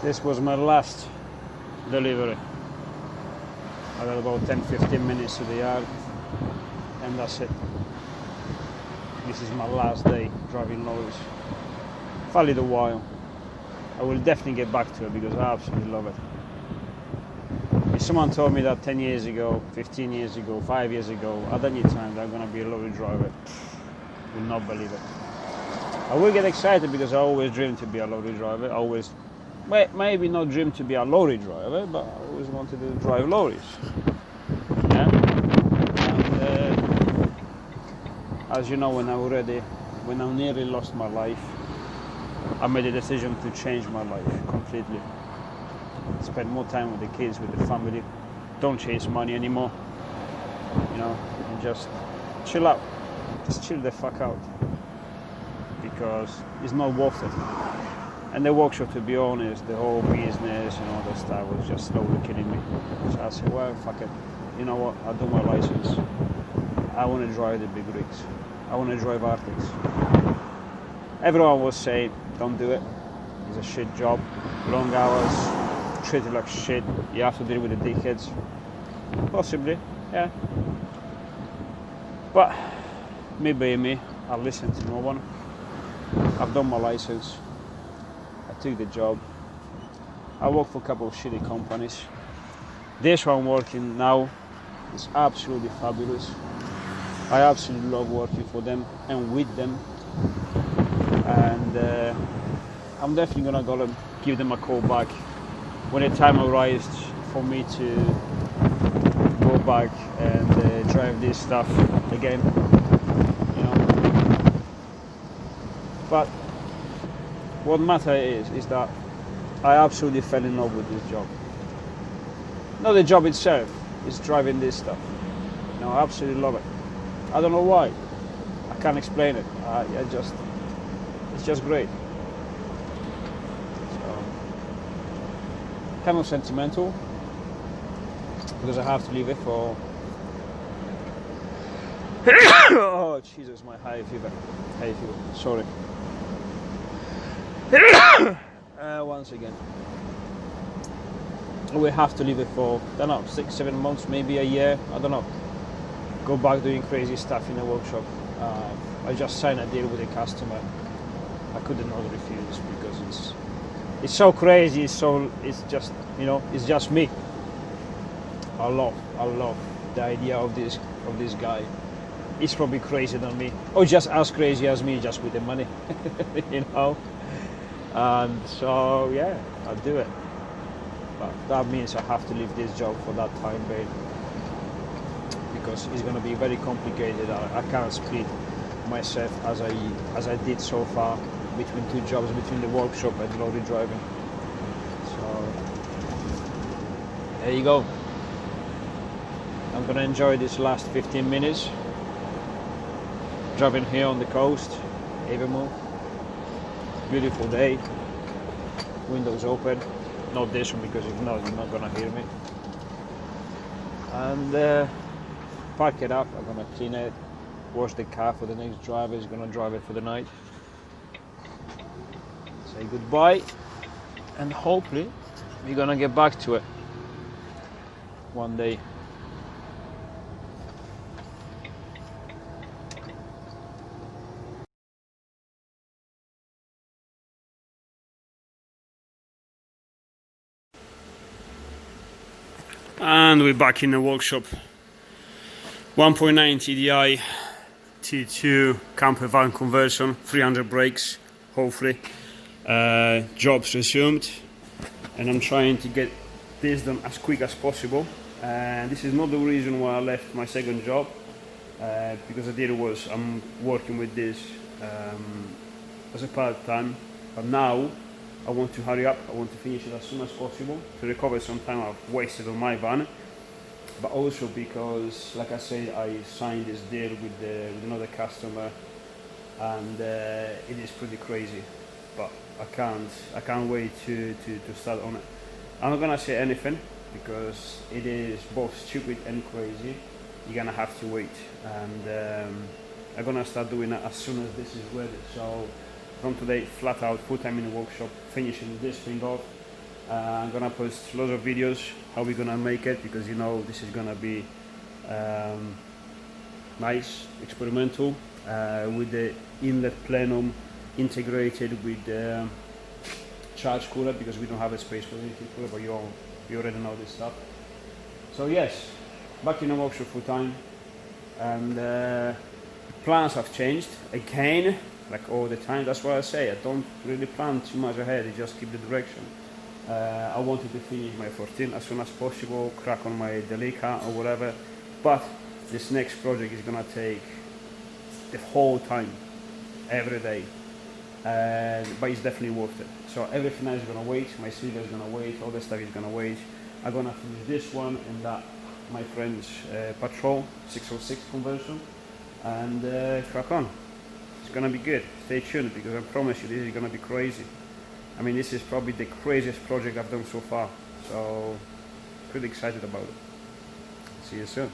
This was my last delivery. I got about 10-15 minutes to the yard, and that's it. This is my last day driving lorries for a little while. I will definitely get back to it because I absolutely love it. If someone told me that 10 years ago, 15 years ago, 5 years ago, at any time that I'm going to be a lorry driver, I will not believe it. I will get excited because I always dreamed to be a lorry driver. I always, maybe not dreamed to be a lorry driver, but I always wanted to drive lorries. Yeah? And as you know, when I nearly lost my life, I made a decision to change my life completely. Spend more time with the kids, with the family. Don't chase money anymore. You know, and just chill out. Just chill the fuck out. Because it's not worth it. And the workshop, to be honest, the whole business and all that stuff was just slowly killing me. So I said, well, fuck it. You know what? I'll do my license. I want to drive the big rigs. I want to drive Arctics. Everyone was saying, don't do it. It's a shit job. Long hours. Treated like shit. You have to deal with the dickheads. Possibly, yeah. But me being me, I listen to no one. I've done my license. I took the job. I work for a couple of shitty companies. This one I'm working now is absolutely fabulous. I absolutely love working for them and with them. And I'm definitely gonna give them a call back when the time arrives for me to go back and drive this stuff again. But what matters is that I absolutely fell in love with this job. Not the job itself, it's driving this stuff. I absolutely love it. I don't know why. I can't explain it. It's just great. So, kind of sentimental because I have to leave it for. Oh Jesus, my hay fever. Sorry. Once again, we have to leave it for, I don't know, 6-7 months, maybe a year, I don't know. Go back doing crazy stuff in the workshop. I just signed a deal with a customer. I couldn't not refuse because it's so crazy. It's just, it's just me. I love the idea of this guy. He's probably crazier than me, or just as crazy as me, just with the money, And so, yeah, I'll do it. But that means I have to leave this job for that time being, because it's going to be very complicated. I can't split myself as I did so far between two jobs, between the workshop and lorry driving. So there you go. I'm going to enjoy this last 15 minutes driving here on the coast, Avonmouth. Beautiful day, windows open, not this one because if not, you're not gonna hear me. And park it up. I'm gonna clean it, wash the car for the next driver. He's gonna drive it for the night. Say goodbye, and hopefully we're gonna get back to it one day. And we're back in the workshop. 1.9 TDI T2 camper van conversion, 300 brakes, hopefully. Jobs resumed, and I'm trying to get this done as quick as possible. And this is not the reason why I left my second job, because I'm working with this as a part-time, but now I want to hurry up. I want to finish it as soon as possible to recover some time I've wasted on my van, but also because, like I said, I signed this deal with another customer, and it is pretty crazy. But I can't wait to start on it. I'm not gonna say anything because it is both stupid and crazy. You're gonna have to wait, and I'm gonna start doing it as soon as this is ready. So from today, flat out, full time in the workshop, finishing this thing off, I'm gonna post lots of videos how we're gonna make it, because you know this is gonna be nice, experimental, with the inlet plenum integrated with the charge cooler, because we don't have a space for the heating cooler, but you already know this stuff. So yes, back in the workshop full time, and plans have changed again, like all the time. That's why I say I don't really plan too much ahead, I just keep the direction. I wanted to finish my 14 as soon as possible, crack on my Delica or whatever, but this next project is gonna take the whole time, every day, but it's definitely worth it. So everything else is gonna wait, my silver is gonna wait, all the stuff is gonna wait. I'm gonna finish this one and that, my friend's Patrol 606 conversion, and crack on. It's gonna be good. Stay tuned, because I promise you this is gonna be crazy. I mean, this is probably the craziest project I've done so far, so pretty excited about it. See you soon.